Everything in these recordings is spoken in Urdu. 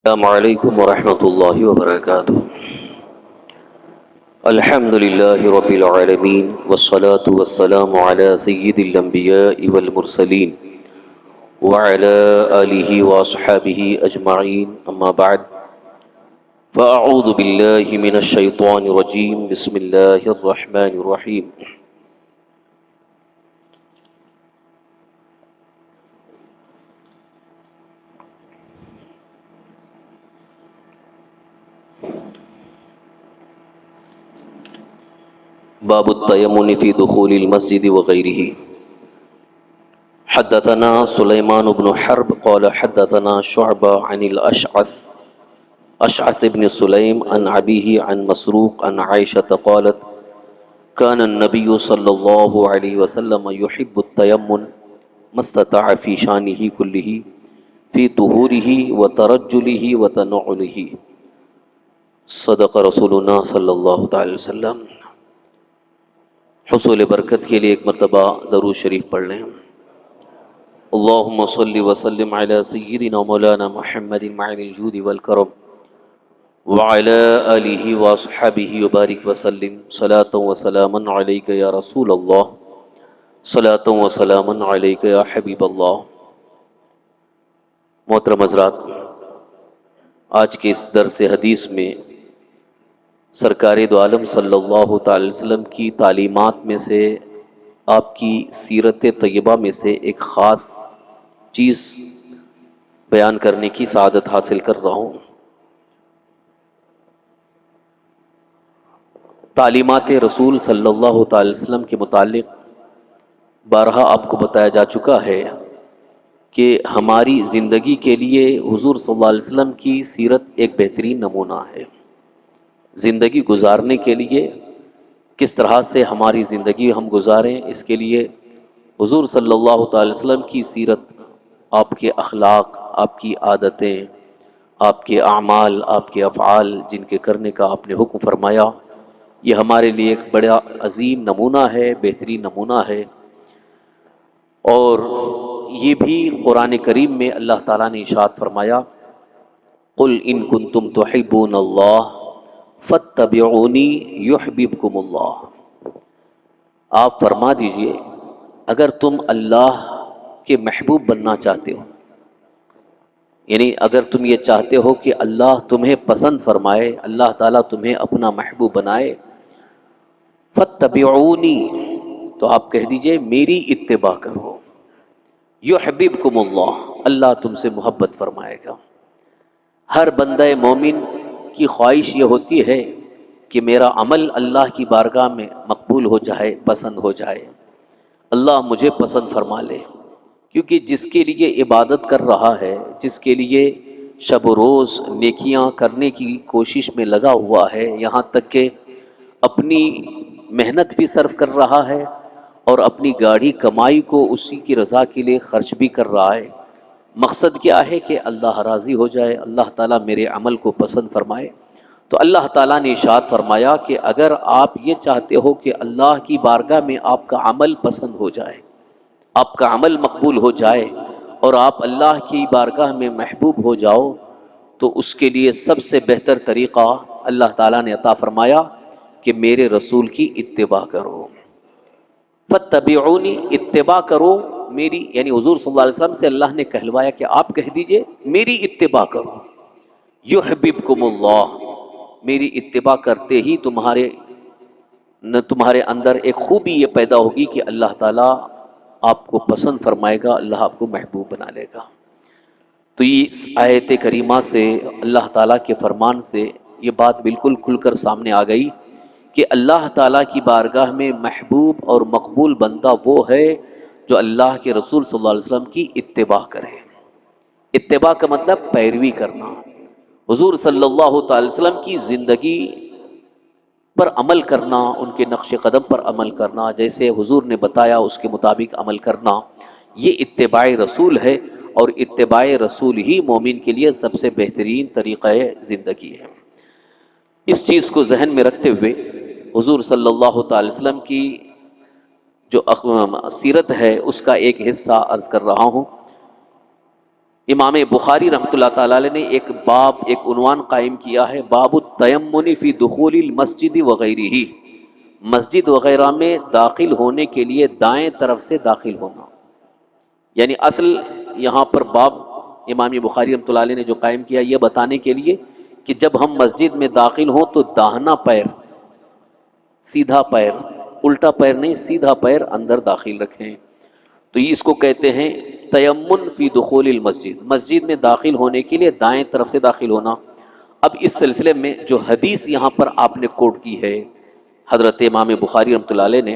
السلام علیکم ورحمۃ اللہ وبرکاتہ۔ الحمد للہ رب العالمین والصلاة والسلام علی سید الانبیاء والمرسلین وعلی آلہ واصحابہ اجمعین، اما بعد فاعوذ باللہ من الشیطان الرجیم، بسم اللہ الرحمن الرحیم۔ باب التیمم فی دخول المسجد وغیرہ۔ حدثنا سلیمان بن حرب قال حدثنا شعبہ عن اشعث بن سلیم عن ابیہ عن مسروق عن عائشة قالت كان النبي صلی اللہ علیہ وسلم يحب التیمم ما استطاع في شانه كله في طهوره وترجله وتنعله۔ صدق رسولنا صلی اللہ تعالی وسلم۔ حصول برکت کے لیے ایک مرتبہ درود شریف پڑھ لیں۔ اللہم صلی وسلم علی سیدنا مولانا محمد معین الجود والکرم وعلی آلہ واصحابہ وبارک وسلم، صلاۃ و سلاما علیک یا رسول اللہ، صلاۃ و سلاما علیک یا حبیب اللہ۔ محترم حضرات، آج کے اس درس حدیث میں سرکار دو عالم صلی اللہ تعالی وسلم کی تعلیمات میں سے، آپ کی سیرت طیبہ میں سے ایک خاص چیز بیان کرنے کی سعادت حاصل کر رہا ہوں۔ تعلیمات رسول صلی اللہ تعالی وسلم کے متعلق بارہا آپ کو بتایا جا چکا ہے کہ ہماری زندگی کے لیے حضور صلی اللہ علیہ وسلم کی سیرت ایک بہترین نمونہ ہے۔ زندگی گزارنے کے لیے کس طرح سے ہماری زندگی ہم گزاریں، اس کے لیے حضور صلی اللہ تعالی وسلم کی سیرت، آپ کے اخلاق، آپ کی عادتیں، آپ کے اعمال، آپ کے افعال جن کے کرنے کا آپ نے حکم فرمایا، یہ ہمارے لیے ایک بڑا عظیم نمونہ ہے، بہترین نمونہ ہے۔ اور یہ بھی قرآن کریم میں اللہ تعالیٰ نے ارشاد فرمایا، قل ان کنتم تحبون اللہ فاتبعونی یحببکم اللہ۔ آپ فرما دیجئے اگر تم اللہ کے محبوب بننا چاہتے ہو، یعنی اگر تم یہ چاہتے ہو کہ اللہ تمہیں پسند فرمائے، اللہ تعالیٰ تمہیں اپنا محبوب بنائے، فاتبعونی، تو آپ کہہ دیجئے میری اتباع کرو، یحببکم اللہ، اللہ تم سے محبت فرمائے گا۔ ہر بندہ مومن کی خواہش یہ ہوتی ہے کہ میرا عمل اللہ کی بارگاہ میں مقبول ہو جائے، پسند ہو جائے، اللہ مجھے پسند فرما لے، کیونکہ جس کے لیے عبادت کر رہا ہے، جس کے لیے شب و روز نیکیاں کرنے کی کوشش میں لگا ہوا ہے، یہاں تک کہ اپنی محنت بھی صرف کر رہا ہے اور اپنی گاڑی کمائی کو اسی کی رضا کے لیے خرچ بھی کر رہا ہے، مقصد کیا ہے کہ اللہ راضی ہو جائے، اللہ تعالیٰ میرے عمل کو پسند فرمائے۔ تو اللہ تعالیٰ نے ارشاد فرمایا کہ اگر آپ یہ چاہتے ہو کہ اللہ کی بارگاہ میں آپ کا عمل پسند ہو جائے، آپ کا عمل مقبول ہو جائے اور آپ اللہ کی بارگاہ میں محبوب ہو جاؤ، تو اس کے لیے سب سے بہتر طریقہ اللہ تعالیٰ نے عطا فرمایا کہ میرے رسول کی اتباع کرو۔ فاتبعونی، اتباع کرو میری، یعنی حضور صلی اللہ علیہ وسلم سے اللہ نے کہلوایا کہ آپ کہہ دیجئے میری اتباع کرو، یحببکم اللہ، میری اتباع کرتے ہی تمہارے اندر ایک خوبی یہ پیدا ہوگی کہ اللہ تعالیٰ آپ کو پسند فرمائے گا، اللہ آپ کو محبوب بنا لے گا۔ تو اس آیت کریمہ سے، اللہ تعالیٰ کے فرمان سے یہ بات بالکل کھل کر سامنے آ گئی کہ اللہ تعالیٰ کی بارگاہ میں محبوب اور مقبول بندہ وہ ہے جو اللہ کے رسول صلی اللہ علیہ وسلم کی اتباع کرے۔ اتباع کا مطلب پیروی کرنا، حضور صلی اللہ تعالی وسلم کی زندگی پر عمل کرنا، ان کے نقش قدم پر عمل کرنا، جیسے حضور نے بتایا اس کے مطابق عمل کرنا، یہ اتباع رسول ہے، اور اتباع رسول ہی مومن کے لیے سب سے بہترین طریقہ زندگی ہے۔ اس چیز کو ذہن میں رکھتے ہوئے حضور صلی اللہ تعالی وسلم کی جو سیرت ہے اس کا ایک حصہ عرض کر رہا ہوں۔ امام بخاری رحمۃ اللہ تعالی علیہ نے ایک باب، ایک عنوان قائم کیا ہے، باب التیمن فی دخول المسجد وغیرہ، مسجد وغیرہ میں داخل ہونے کے لیے دائیں طرف سے داخل ہونا۔ یعنی اصل یہاں پر باب امام بخاری رحمۃ اللہ علیہ نے جو قائم کیا یہ بتانے کے لیے کہ جب ہم مسجد میں داخل ہوں تو داہنا پیر، سیدھا پیر، الٹا پیر نہیں، سیدھا پیر اندر داخل رکھیں۔ تو یہ اس کو کہتے ہیں تیمن فی دخول المسجد، مسجد میں داخل ہونے کے لیے دائیں طرف سے داخل ہونا۔ اب اس سلسلے میں جو حدیث یہاں پر آپ نے کوٹ کی ہے حضرت امام بخاری رحمۃ اللہ علیہ نے،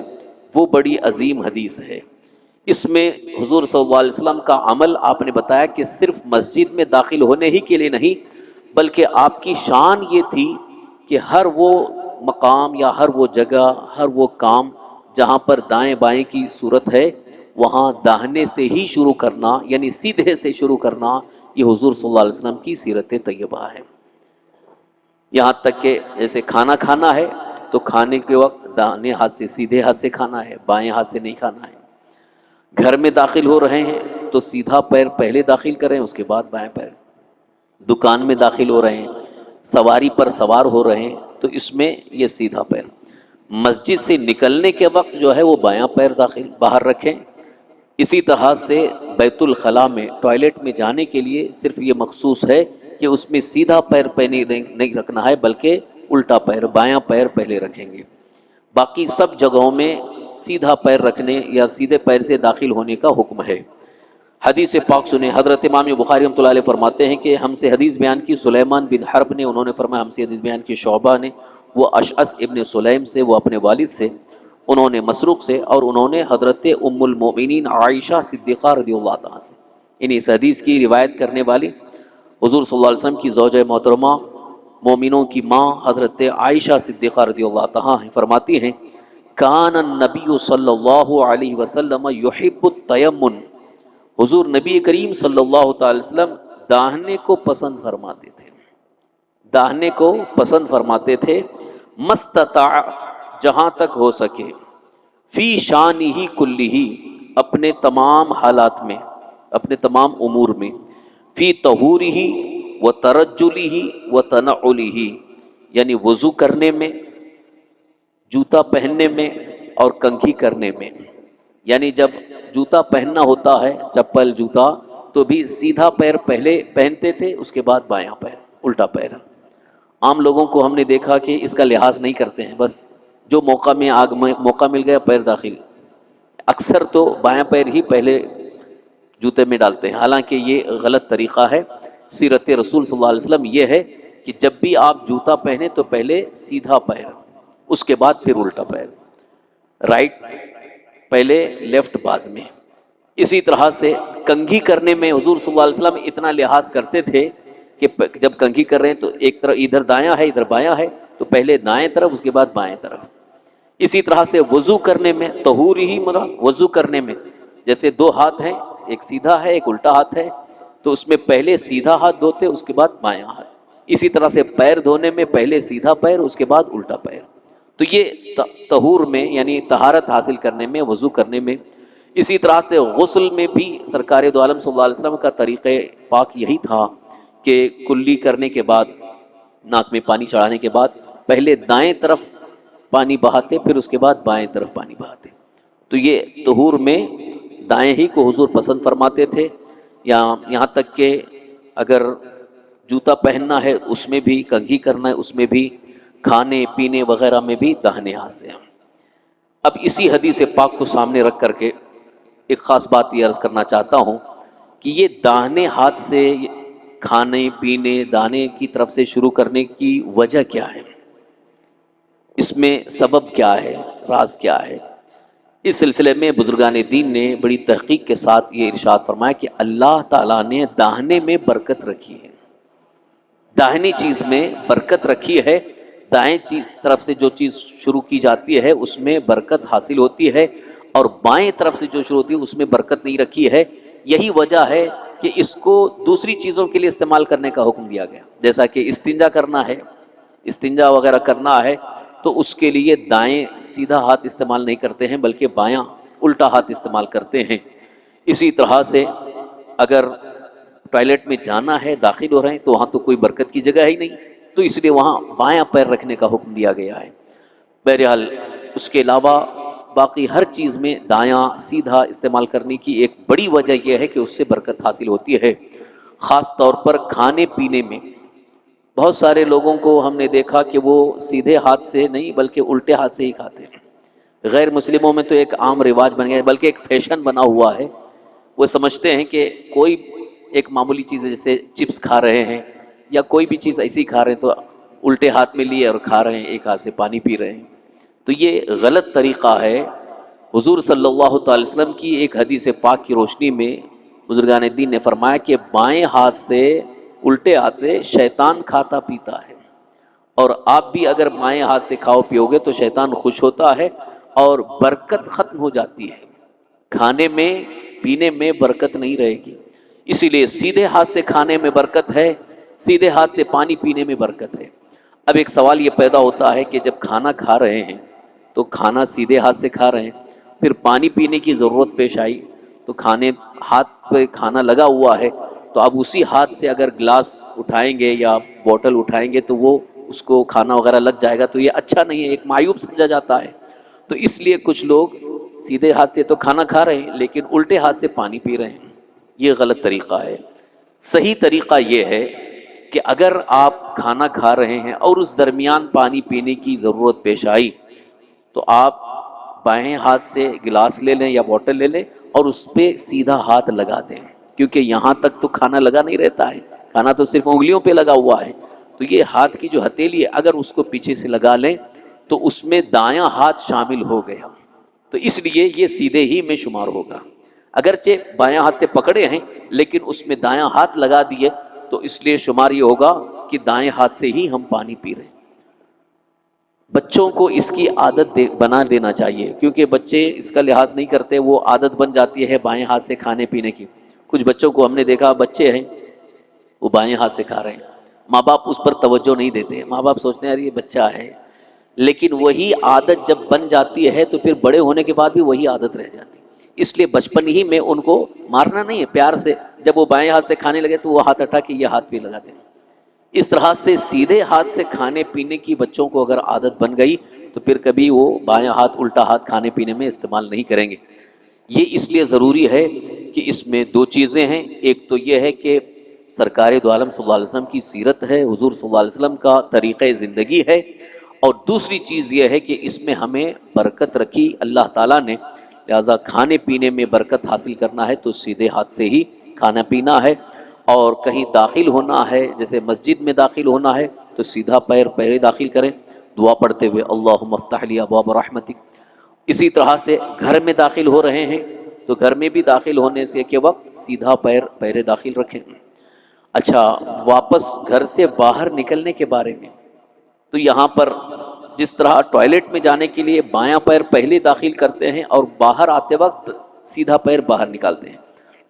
وہ بڑی عظیم حدیث ہے۔ اس میں حضور صلی اللہ علیہ وسلم کا عمل آپ نے بتایا کہ صرف مسجد میں داخل ہونے ہی کے لیے نہیں، بلکہ آپ کی شان یہ تھی کہ ہر وہ مقام یا ہر وہ جگہ، ہر وہ کام جہاں پر دائیں بائیں کی صورت ہے، وہاں داہنے سے ہی شروع کرنا، یعنی سیدھے سے شروع کرنا، یہ حضور صلی اللہ علیہ وسلم کی سیرت طیبہ ہے۔ یہاں تک کہ جیسے کھانا کھانا ہے تو کھانے کے وقت داہنے ہاتھ سے، سیدھے ہاتھ سے کھانا ہے، بائیں ہاتھ سے نہیں کھانا ہے۔ گھر میں داخل ہو رہے ہیں تو سیدھا پیر پہلے داخل کریں، اس کے بعد بائیں پیر۔ دکان میں داخل ہو رہے ہیں، سواری پر سوار ہو رہے ہیں تو اس میں یہ سیدھا پیر۔ مسجد سے نکلنے کے وقت جو ہے وہ بایاں پیر داخل باہر رکھیں۔ اسی طرح سے بیت الخلاء میں، ٹوائلٹ میں جانے کے لیے صرف یہ مخصوص ہے کہ اس میں سیدھا پیر پہلے نہیں رکھنا ہے، بلکہ الٹا پیر، بایاں پیر پہلے رکھیں گے۔ باقی سب جگہوں میں سیدھا پیر رکھنے یا سیدھے پیر سے داخل ہونے کا حکم ہے۔ حدیث پاک سنیں، حضرت امام بخاری رحمۃ اللہ علیہ فرماتے ہیں کہ ہم سے حدیث بیان کی سلیمان بن حرب نے، انہوں نے فرمایا ہم سے حدیث بیان کی شعبہ نے، وہ اشعث ابن سلیم سے، وہ اپنے والد سے، انہوں نے مسروق سے، اور انہوں نے حضرت ام المؤمنین عائشہ صدیقہ رضی اللہ عنہا سے، یعنی اس حدیث کی روایت کرنے والی حضور صلی اللہ علیہ وسلم کی زوجہ محترمہ، مومنوں کی ماں حضرت عائشہ صدیقہ رضی اللہ عنہا فرماتی ہیں کان النبی صلی اللہ علیہ وسلم یحب التیمن، حضور نبی کریم صلی اللہ تعالی وسلم داہنے کو پسند فرماتے تھے، داہنے کو پسند فرماتے تھے، مستطاع، جہاں تک ہو سکے، فی شانہ کلہ، اپنے تمام حالات میں، اپنے تمام امور میں، فی طہورہ و ترجلہ و تنعلہ، یعنی وضو کرنے میں، جوتا پہننے میں اور کنگھی کرنے میں۔ یعنی جب جوتا پہننا ہوتا ہے، چپل جوتا، تو بھی سیدھا پیر پہلے پہنتے تھے، اس کے بعد بایاں پیر، الٹا پیر۔ عام لوگوں کو ہم نے دیکھا کہ اس کا لحاظ نہیں کرتے ہیں، بس جو موقع میں موقع مل گیا پیر داخل، اکثر تو بایاں پیر ہی پہلے جوتے میں ڈالتے ہیں، حالانکہ یہ غلط طریقہ ہے۔ سیرت رسول صلی اللہ علیہ وسلم یہ ہے کہ جب بھی آپ جوتا پہنے تو پہلے سیدھا پیر، اس کے بعد پھر الٹا پیر، رائٹ پہلے لیفٹ بعد میں۔ اسی طرح سے کنگھی کرنے میں حضور صلی اللہ علیہ وسلم اتنا لحاظ کرتے تھے کہ جب کنگھی کر رہے ہیں تو ایک طرف ادھر دایاں ہے ادھر بایاں ہے، تو پہلے دائیں طرف اس کے بعد بائیں طرف۔ اسی طرح سے وضو کرنے میں، طہور ہی مراد وضو کرنے میں، جیسے دو ہاتھ ہیں، ایک سیدھا ہے ایک الٹا ہاتھ ہے، تو اس میں پہلے سیدھا ہاتھ دھوتے اس کے بعد بایاں ہاتھ۔ اسی طرح سے پیر دھونے میں پہلے سیدھا پیر اس کے بعد الٹا پیر۔ تو یہ طہور میں یعنی طہارت حاصل کرنے میں، وضو کرنے میں۔ اسی طرح سے غسل میں بھی سرکار دو عالم صلی اللہ علیہ وسلم کا طریقہ پاک یہی تھا کہ کلی کرنے کے بعد، ناک میں پانی چڑھانے کے بعد پہلے دائیں طرف پانی بہاتے، پھر اس کے بعد بائیں طرف پانی بہاتے۔ تو یہ طہور میں دائیں ہی کو حضور پسند فرماتے تھے، یا یہاں تک کہ اگر جوتا پہننا ہے اس میں بھی، کنگھی کرنا ہے اس میں بھی، کھانے پینے وغیرہ میں بھی داہنے ہاتھ سے۔ اب اسی حدیث پاک کو سامنے رکھ کر کے ایک خاص بات یہ عرض کرنا چاہتا ہوں کہ یہ داہنے ہاتھ سے کھانے پینے داہنے کی طرف سے شروع کرنے کی وجہ کیا ہے، اس میں سبب کیا ہے، راز کیا ہے؟ اس سلسلے میں بزرگان دین نے بڑی تحقیق کے ساتھ یہ ارشاد فرمایا کہ اللہ تعالیٰ نے داہنے میں برکت رکھی ہے، داہنی چیز میں برکت رکھی ہے، دائیں چیز طرف سے جو چیز شروع کی جاتی ہے اس میں برکت حاصل ہوتی ہے، اور بائیں طرف سے جو شروع ہوتی ہے اس میں برکت نہیں رکھی ہے۔ یہی وجہ ہے کہ اس کو دوسری چیزوں کے لیے استعمال کرنے کا حکم دیا گیا، جیسا کہ استنجا کرنا ہے، استنجا وغیرہ کرنا ہے تو اس کے لیے دائیں سیدھا ہاتھ استعمال نہیں کرتے ہیں بلکہ بایاں الٹا ہاتھ استعمال کرتے ہیں۔ اسی طرح سے اگر ٹوائلٹ میں جانا ہے، داخل ہو رہے ہیں، تو وہاں تو کوئی برکت کی جگہ ہی نہیں، تو اس لیے وہاں بایاں پیر رکھنے کا حکم دیا گیا ہے۔ بہرحال اس کے علاوہ باقی ہر چیز میں دایاں سیدھا استعمال کرنے کی ایک بڑی وجہ یہ ہے کہ اس سے برکت حاصل ہوتی ہے، خاص طور پر کھانے پینے میں۔ بہت سارے لوگوں کو ہم نے دیکھا کہ وہ سیدھے ہاتھ سے نہیں بلکہ الٹے ہاتھ سے ہی کھاتے ہیں۔ غیر مسلموں میں تو ایک عام رواج بن گیا ہے، بلکہ ایک فیشن بنا ہوا ہے۔ وہ سمجھتے ہیں کہ کوئی ایک معمولی چیز ہے، جیسے چپس کھا رہے ہیں یا کوئی بھی چیز ایسی کھا رہے ہیں تو الٹے ہاتھ میں لیے اور کھا رہے ہیں، ایک ہاتھ سے پانی پی رہے ہیں، تو یہ غلط طریقہ ہے۔ حضور صلی اللہ تعالی وسلم کی ایک حدیث پاک کی روشنی میں بزرگان دین نے فرمایا کہ بائیں ہاتھ سے، الٹے ہاتھ سے شیطان کھاتا پیتا ہے، اور آپ بھی اگر بائیں ہاتھ سے کھاؤ پیو گے تو شیطان خوش ہوتا ہے اور برکت ختم ہو جاتی ہے، کھانے میں پینے میں برکت نہیں رہے گی۔ اسی لیے سیدھے ہاتھ سے کھانے میں برکت ہے، سیدھے ہاتھ سے پانی پینے میں برکت ہے۔ اب ایک سوال یہ پیدا ہوتا ہے کہ جب کھانا کھا رہے ہیں تو کھانا سیدھے ہاتھ سے کھا رہے ہیں، پھر پانی پینے کی ضرورت پیش آئی تو ہاتھ پہ کھانا لگا ہوا ہے، تو اب اسی ہاتھ سے اگر گلاس اٹھائیں گے یا بوتل اٹھائیں گے تو وہ اس کو کھانا وغیرہ لگ جائے گا، تو یہ اچھا نہیں ہے، ایک معیوب سمجھا جاتا ہے۔ تو اس لیے کچھ لوگ سیدھے ہاتھ سے تو کھانا کھا رہے ہیں لیکن الٹے ہاتھ سے پانی پی رہے ہیں، یہ غلط طریقہ ہے۔ صحیح طریقہ یہ ہے کہ اگر آپ کھانا کھا رہے ہیں اور اس درمیان پانی پینے کی ضرورت پیش آئی تو آپ بائیں ہاتھ سے گلاس لے لیں یا بوتل لے لیں اور اس پہ سیدھا ہاتھ لگا دیں، کیونکہ یہاں تک تو کھانا لگا نہیں رہتا ہے، کھانا تو صرف انگلیوں پہ لگا ہوا ہے، تو یہ ہاتھ کی جو ہتھیلی ہے اگر اس کو پیچھے سے لگا لیں تو اس میں دایاں ہاتھ شامل ہو گیا، تو اس لیے یہ سیدھے ہی میں شمار ہوگا۔ اگرچہ بایاں ہاتھ سے پکڑے ہیں لیکن اس میں دایاں ہاتھ لگا دیے تو اس لیے شمار یہ ہوگا کہ دائیں ہاتھ سے ہی ہم پانی پی رہے ہیں۔ بچوں کو اس کی عادت بنا دینا چاہیے، کیونکہ بچے اس کا لحاظ نہیں کرتے، وہ عادت بن جاتی ہے بائیں ہاتھ سے کھانے پینے کی۔ کچھ بچوں کو ہم نے دیکھا، بچے ہیں وہ بائیں ہاتھ سے کھا رہے ہیں، ماں باپ اس پر توجہ نہیں دیتے، ماں باپ سوچتے ہیں یار یہ بچہ ہے، لیکن وہی عادت جب بن جاتی ہے تو پھر بڑے ہونے کے بعد بھی وہی عادت رہ جاتی ہے۔ اس لیے بچپن ہی میں ان کو مارنا نہیں ہے، پیار سے جب وہ بائیں ہاتھ سے کھانے لگے تو وہ ہاتھ ہٹا کے یہ ہاتھ پہ لگا دینا۔ اس طرح سے سیدھے ہاتھ سے کھانے پینے کی بچوں کو اگر عادت بن گئی تو پھر کبھی وہ بائیں ہاتھ الٹا ہاتھ کھانے پینے میں استعمال نہیں کریں گے۔ یہ اس لیے ضروری ہے کہ اس میں دو چیزیں ہیں، ایک تو یہ ہے کہ سرکار دو عالم صلی اللہ علیہ وسلم کی سیرت ہے، حضور صلی اللہ علیہ وسلم کا طریقہ زندگی ہے، اور دوسری چیز یہ ہے کہ اس میں ہمیں برکت رکھی اللہ تعالیٰ نے، لہذا کھانے پینے میں برکت حاصل کرنا ہے تو سیدھے ہاتھ سے ہی کھانا پینا ہے، اور کہیں داخل ہونا ہے جیسے مسجد میں داخل ہونا ہے تو سیدھا پیر پہلے داخل کریں دعا پڑھتے ہوئے اللہم افتح لی ابواب رحمتک۔ اسی طرح سے گھر میں داخل ہو رہے ہیں تو گھر میں بھی داخل ہونے سے کے وقت سیدھا پیر داخل رکھیں۔ اچھا، واپس گھر سے باہر نکلنے کے بارے میں تو یہاں پر جس طرح ٹوائلٹ میں جانے کے لیے بایاں پیر پہلے داخل کرتے ہیں اور باہر آتے وقت سیدھا پیر باہر نکالتے ہیں،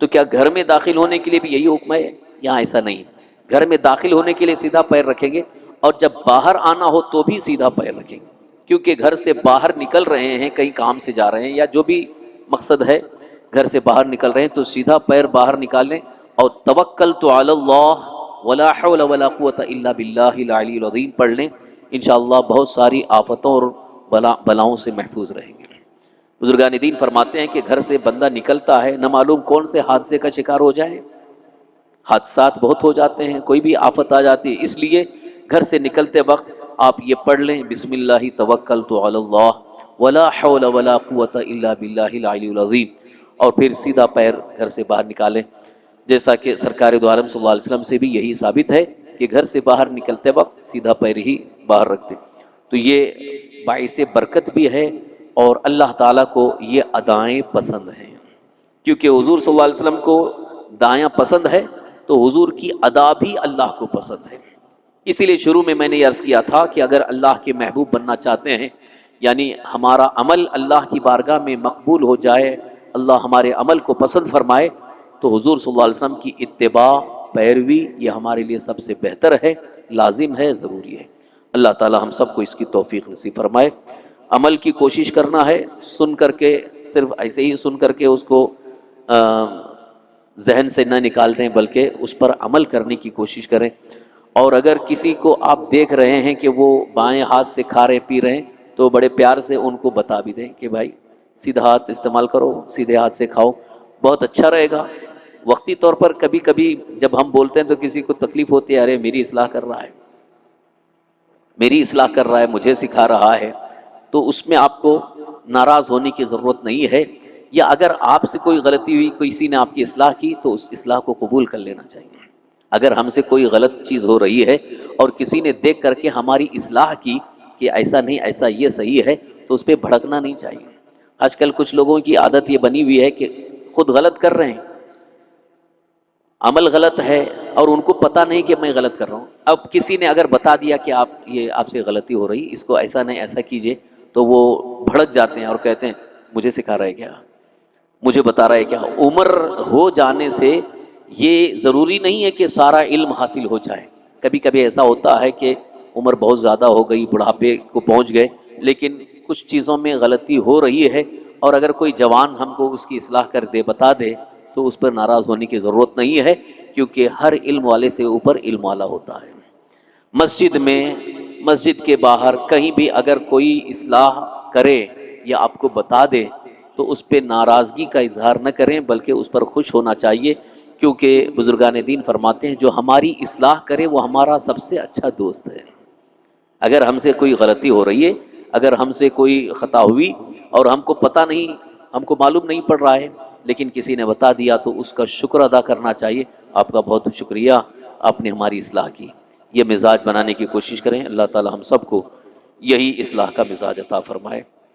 تو کیا گھر میں داخل ہونے کے لیے بھی یہی حکم ہے؟ یہاں ایسا نہیں، گھر میں داخل ہونے کے لیے سیدھا پیر رکھیں گے اور جب باہر آنا ہو تو بھی سیدھا پیر رکھیں گے، کیونکہ گھر سے باہر نکل رہے ہیں، کہیں کام سے جا رہے ہیں یا جو بھی مقصد ہے گھر سے باہر نکل رہے ہیں تو سیدھا پیر باہر نکالیں اور توکلت علی اللہ ولا حول ولا قوت الا باللہ العلی العظیم پڑھ لیں، انشاءاللہ بہت ساری آفتوں اور بلاؤں سے محفوظ رہیں گے۔ بزرگان دین فرماتے ہیں کہ گھر سے بندہ نکلتا ہے نہ معلوم کون سے حادثے کا شکار ہو جائے، حادثات بہت ہو جاتے ہیں، کوئی بھی آفت آ جاتی ہے، اس لیے گھر سے نکلتے وقت آپ یہ پڑھ لیں بسم اللہ توکلت علی اللہ ولا حول ولا قوت الا باللہ العلی العظیم، اور پھر سیدھا پیر گھر سے باہر نکالیں، جیسا کہ سرکار دو عالم صلی اللہ علیہ وسلم سے بھی یہی ثابت ہے کہ گھر سے باہر نکلتے وقت سیدھا پیر ہی باہر رکھتے، تو یہ باعث برکت بھی ہے اور اللہ تعالیٰ کو یہ ادائیں پسند ہیں، کیونکہ حضور صلی اللہ علیہ وسلم کو دایاں پسند ہے تو حضور کی ادا بھی اللہ کو پسند ہے۔ اسی لیے شروع میں نے یہ عرض کیا تھا کہ اگر اللہ کے محبوب بننا چاہتے ہیں، یعنی ہمارا عمل اللہ کی بارگاہ میں مقبول ہو جائے، اللہ ہمارے عمل کو پسند فرمائے، تو حضور صلی اللہ علیہ وسلم کی اتباع پیروی یہ ہمارے لیے سب سے بہتر ہے، لازم ہے، ضروری ہے۔ اللہ تعالی ہم سب کو اس کی توفیق نصیب فرمائے۔ عمل کی کوشش کرنا ہے، سن کر کے صرف ایسے ہی سن کر کے اس کو ذہن سے نہ نکال دیں بلکہ اس پر عمل کرنے کی کوشش کریں. اور اگر کسی کو آپ دیکھ رہے ہیں کہ وہ بائیں ہاتھ سے کھا رہے پی رہے ہیں تو بڑے پیار سے ان کو بتا بھی دیں کہ بھائی سیدھا ہاتھ استعمال کرو، سیدھے ہاتھ سے کھاؤ، بہت اچھا رہے گا. وقتی طور پر کبھی کبھی جب ہم بولتے ہیں تو کسی کو تکلیف ہوتی ہے، ارے میری اصلاح کر رہا ہے، میری اصلاح کر رہا ہے، مجھے سکھا رہا ہے. تو اس میں آپ کو ناراض ہونے کی ضرورت نہیں ہے. یا اگر آپ سے کوئی غلطی ہوئی، کسی نے آپ کی اصلاح کی تو اس اصلاح کو قبول کر لینا چاہیے. اگر ہم سے کوئی غلط چیز ہو رہی ہے اور کسی نے دیکھ کر کے ہماری اصلاح کی کہ ایسا نہیں، ایسا یہ صحیح ہے، تو اس پہ بھڑکنا نہیں چاہیے. آج کل کچھ لوگوں کی عادت یہ بنی ہوئی ہے کہ خود غلط کر رہے ہیں، عمل غلط ہے اور ان کو پتہ نہیں کہ میں غلط کر رہا ہوں. اب کسی نے اگر بتا دیا کہ آپ سے غلطی ہو رہی، اس کو ایسا نہیں ایسا کیجئے، تو وہ بھڑک جاتے ہیں اور کہتے ہیں مجھے سکھا رہا ہے کیا، مجھے بتا رہا ہے کیا. عمر ہو جانے سے یہ ضروری نہیں ہے کہ سارا علم حاصل ہو جائے. کبھی کبھی ایسا ہوتا ہے کہ عمر بہت زیادہ ہو گئی، بڑھاپے کو پہنچ گئے، لیکن کچھ چیزوں میں غلطی ہو رہی ہے، اور اگر کوئی جوان ہم کو اس کی اصلاح کر دے، بتا دے، تو اس پر ناراض ہونے کی ضرورت نہیں ہے، کیونکہ ہر علم والے سے اوپر علم والا ہوتا ہے. مسجد میں، مسجد کے باہر کہیں بھی اگر کوئی اصلاح کرے یا آپ کو بتا دے تو اس پہ ناراضگی کا اظہار نہ کریں بلکہ اس پر خوش ہونا چاہیے. کیونکہ بزرگان دین فرماتے ہیں جو ہماری اصلاح کرے وہ ہمارا سب سے اچھا دوست ہے. اگر ہم سے کوئی غلطی ہو رہی ہے، اگر ہم سے کوئی خطا ہوئی اور ہم کو پتہ نہیں، ہم کو معلوم نہیں پڑ رہا ہے، لیکن کسی نے بتا دیا تو اس کا شکر ادا کرنا چاہیے. آپ کا بہت شکریہ، آپ نے ہماری اصلاح کی. یہ مزاج بنانے کی کوشش کریں. اللہ تعالی ہم سب کو یہی اصلاح کا مزاج عطا فرمائے.